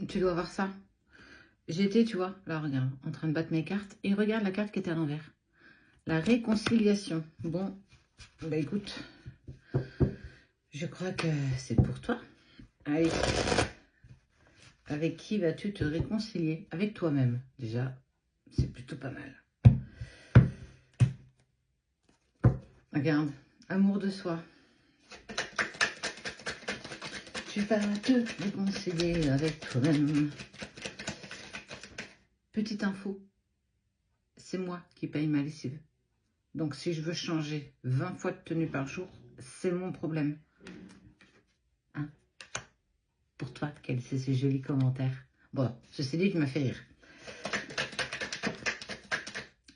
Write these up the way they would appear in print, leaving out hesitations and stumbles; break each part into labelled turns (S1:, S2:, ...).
S1: Tu dois voir ça. J'étais, tu vois, là, regarde, en train de battre mes cartes. Et regarde la carte qui était à l'envers. La réconciliation. Bon, bah écoute, je crois que c'est pour toi. Allez, avec qui vas-tu te réconcilier? Avec toi-même, déjà, c'est plutôt pas mal. Regarde, amour de soi. Tu vas te réconcilier avec toi-même. Petite info, c'est moi qui paye ma lessive. Donc si je veux changer 20 fois de tenue par jour, c'est mon problème. Hein? Pour toi, quels sont ces jolis commentaires? Bon, ceci dit, tu m'as fait rire.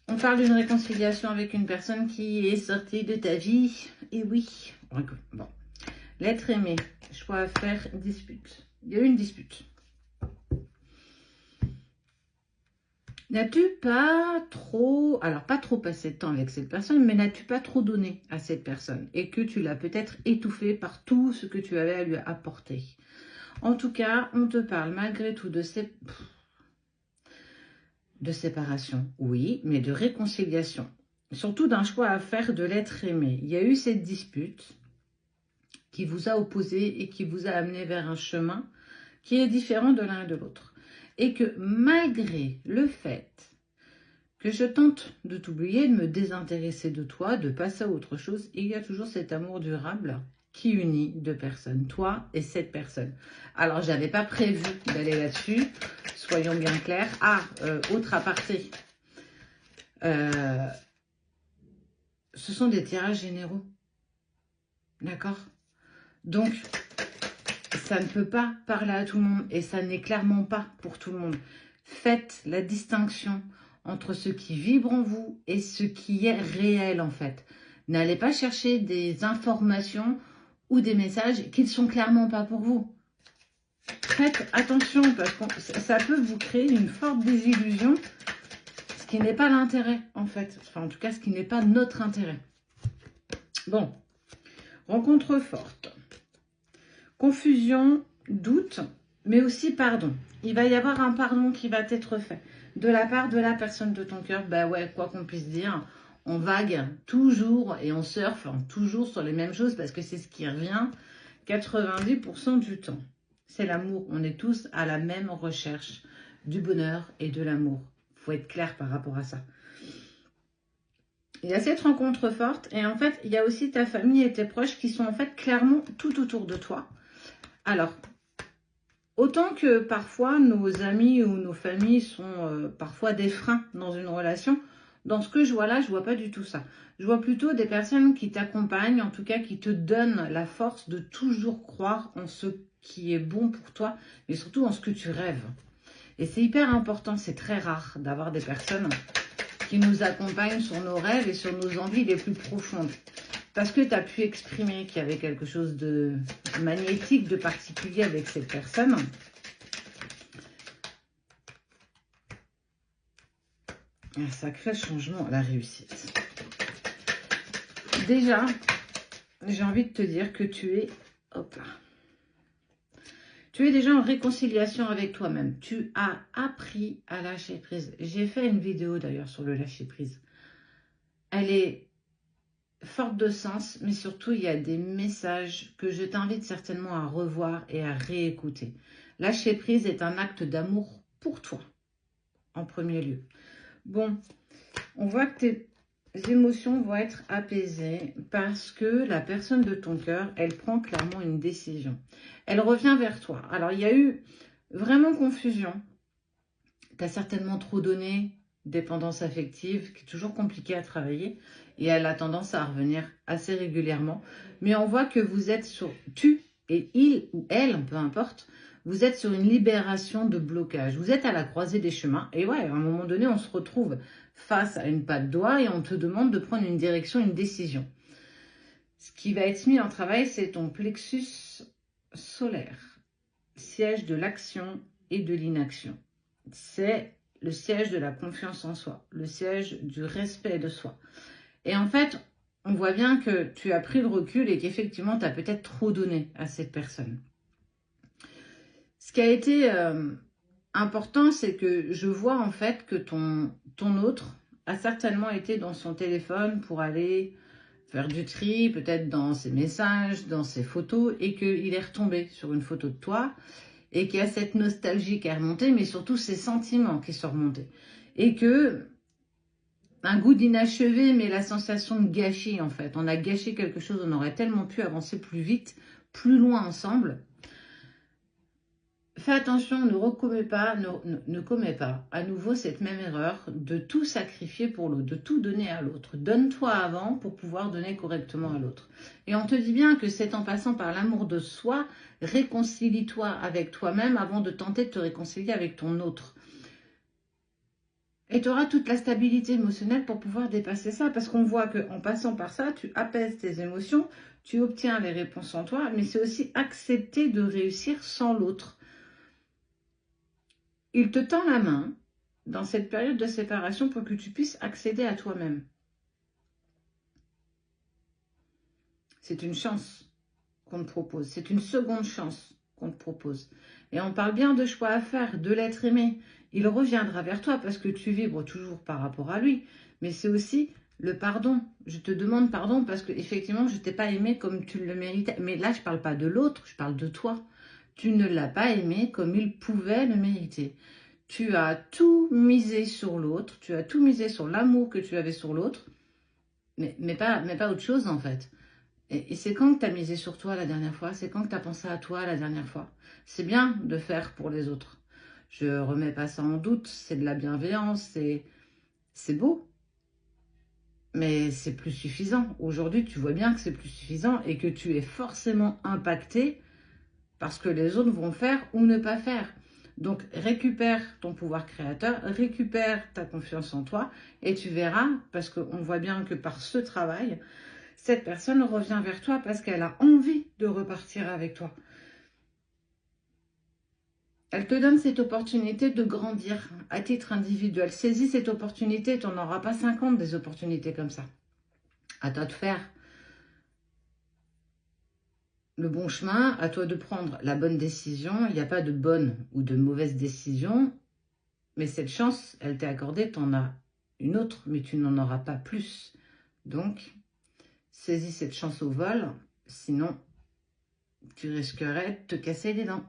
S1: On parle d'une réconciliation avec une personne qui est sortie de ta vie. Et oui, bon. L'être aimé, choix à faire, dispute. Il y a eu une dispute. N'as-tu pas trop, alors pas trop passé de temps avec cette personne, mais n'as-tu pas trop donné à cette personne et que tu l'as peut-être étouffée par tout ce que tu avais à lui apporter? En tout cas, on te parle malgré tout de séparation, oui, mais de réconciliation. Surtout d'un choix à faire de l'être aimé. Il y a eu cette dispute qui vous a opposé et qui vous a amené vers un chemin qui est différent de l'un et de l'autre. Et que malgré le fait que je tente de t'oublier, de me désintéresser de toi, de passer à autre chose, il y a toujours cet amour durable qui unit deux personnes, toi et cette personne. Alors, j'avais pas prévu d'aller là-dessus, soyons bien clairs. Ah, autre aparté. Ce sont des tirages généraux. D'accord? Donc, ça ne peut pas parler à tout le monde et ça n'est clairement pas pour tout le monde. Faites la distinction entre ce qui vibre en vous et ce qui est réel en fait. N'allez pas chercher des informations ou des messages qui ne sont clairement pas pour vous. Faites attention parce que ça peut vous créer une forte désillusion, ce qui n'est pas l'intérêt en fait. Enfin en tout cas ce qui n'est pas notre intérêt. Bon, rencontre forte. Confusion, doute, mais aussi pardon. Il va y avoir un pardon qui va être fait de la part de la personne de ton cœur. Ben ouais, quoi qu'on puisse dire, on vague toujours et on surfe toujours sur les mêmes choses parce que c'est ce qui revient 90% du temps. C'est l'amour. On est tous à la même recherche du bonheur et de l'amour. Il faut être clair par rapport à ça. Il y a cette rencontre forte et en fait, il y a aussi ta famille et tes proches qui sont en fait clairement tout autour de toi. Alors, autant que parfois nos amis ou nos familles sont parfois des freins dans une relation, dans ce que je vois là, je vois pas du tout ça. Je vois plutôt des personnes qui t'accompagnent, en tout cas qui te donnent la force de toujours croire en ce qui est bon pour toi, mais surtout en ce que tu rêves. Et c'est hyper important, c'est très rare d'avoir des personnes qui nous accompagnent sur nos rêves et sur nos envies les plus profondes. Parce que tu as pu exprimer qu'il y avait quelque chose de magnétique, de particulier avec cette personne. Un sacré changement à la réussite. Déjà, j'ai envie de te dire que tu es... Hop là. Tu es déjà en réconciliation avec toi-même. Tu as appris à lâcher prise. J'ai fait une vidéo d'ailleurs sur le lâcher prise. Elle est forte de sens, mais surtout, il y a des messages que je t'invite certainement à revoir et à réécouter. Lâcher prise est un acte d'amour pour toi, en premier lieu. Bon, on voit que tes émotions vont être apaisées parce que la personne de ton cœur, elle prend clairement une décision. Elle revient vers toi. Alors, il y a eu vraiment confusion. Tu as certainement trop donné, dépendance affective, qui est toujours compliquée à travailler. Et elle a tendance à revenir assez régulièrement. Mais on voit que vous êtes sur... Tu et il ou elle, peu importe, vous êtes sur une libération de blocage. Vous êtes à la croisée des chemins. Et ouais, à un moment donné, on se retrouve face à une patte d'oie et on te demande de prendre une direction, une décision. Ce qui va être mis en travail, c'est ton plexus solaire, siège de l'action et de l'inaction. C'est le siège de la confiance en soi, le siège du respect de soi. Et en fait, on voit bien que tu as pris le recul et qu'effectivement, tu as peut-être trop donné à cette personne. Ce qui a été important, c'est que je vois en fait que ton autre a certainement été dans son téléphone pour aller faire du tri, peut-être dans ses messages, dans ses photos, et qu'il est retombé sur une photo de toi, et qu'il y a cette nostalgie qui est remontée, mais surtout ces sentiments qui sont remontés. Et que un goût d'inachevé, mais la sensation de gâchis en fait. On a gâché quelque chose, on aurait tellement pu avancer plus vite, plus loin ensemble. Fais attention, ne commets pas à nouveau cette même erreur de tout sacrifier pour l'autre, de tout donner à l'autre. Donne-toi avant pour pouvoir donner correctement à l'autre. Et on te dit bien que c'est en passant par l'amour de soi, réconcilie-toi avec toi-même avant de tenter de te réconcilier avec ton autre. Et tu auras toute la stabilité émotionnelle pour pouvoir dépasser ça, parce qu'on voit qu'en passant par ça, tu apaises tes émotions, tu obtiens les réponses en toi, mais c'est aussi accepter de réussir sans l'autre. Il te tend la main dans cette période de séparation pour que tu puisses accéder à toi-même. C'est une chance qu'on te propose. C'est une seconde chance qu'on te propose. Et on parle bien de choix à faire, de l'être aimé. Il reviendra vers toi parce que tu vibres toujours par rapport à lui. Mais c'est aussi le pardon. Je te demande pardon parce que effectivement, je ne t'ai pas aimé comme tu le méritais. Mais là, je ne parle pas de l'autre, je parle de toi. Tu ne l'as pas aimé comme il pouvait le mériter. Tu as tout misé sur l'autre, tu as tout misé sur l'amour que tu avais sur l'autre, mais pas autre chose en fait. Et c'est quand que tu as misé sur toi la dernière fois? C'est quand que tu as pensé à toi la dernière fois? C'est bien de faire pour les autres. Je remets pas ça en doute, c'est de la bienveillance, c'est beau. Mais c'est plus suffisant. Aujourd'hui, tu vois bien que c'est plus suffisant et que tu es forcément impacté parce que les autres vont faire ou ne pas faire. Donc, récupère ton pouvoir créateur, récupère ta confiance en toi et tu verras, parce qu'on voit bien que par ce travail, cette personne revient vers toi parce qu'elle a envie de repartir avec toi. Elle te donne cette opportunité de grandir à titre individuel. Saisis cette opportunité, tu n'en auras pas 50 des opportunités comme ça. À toi de faire le bon chemin, à toi de prendre la bonne décision. Il n'y a pas de bonne ou de mauvaise décision. Mais cette chance, elle t'est accordée, tu en as une autre, mais tu n'en auras pas plus. Donc, saisis cette chance au vol, sinon tu risquerais de te casser les dents.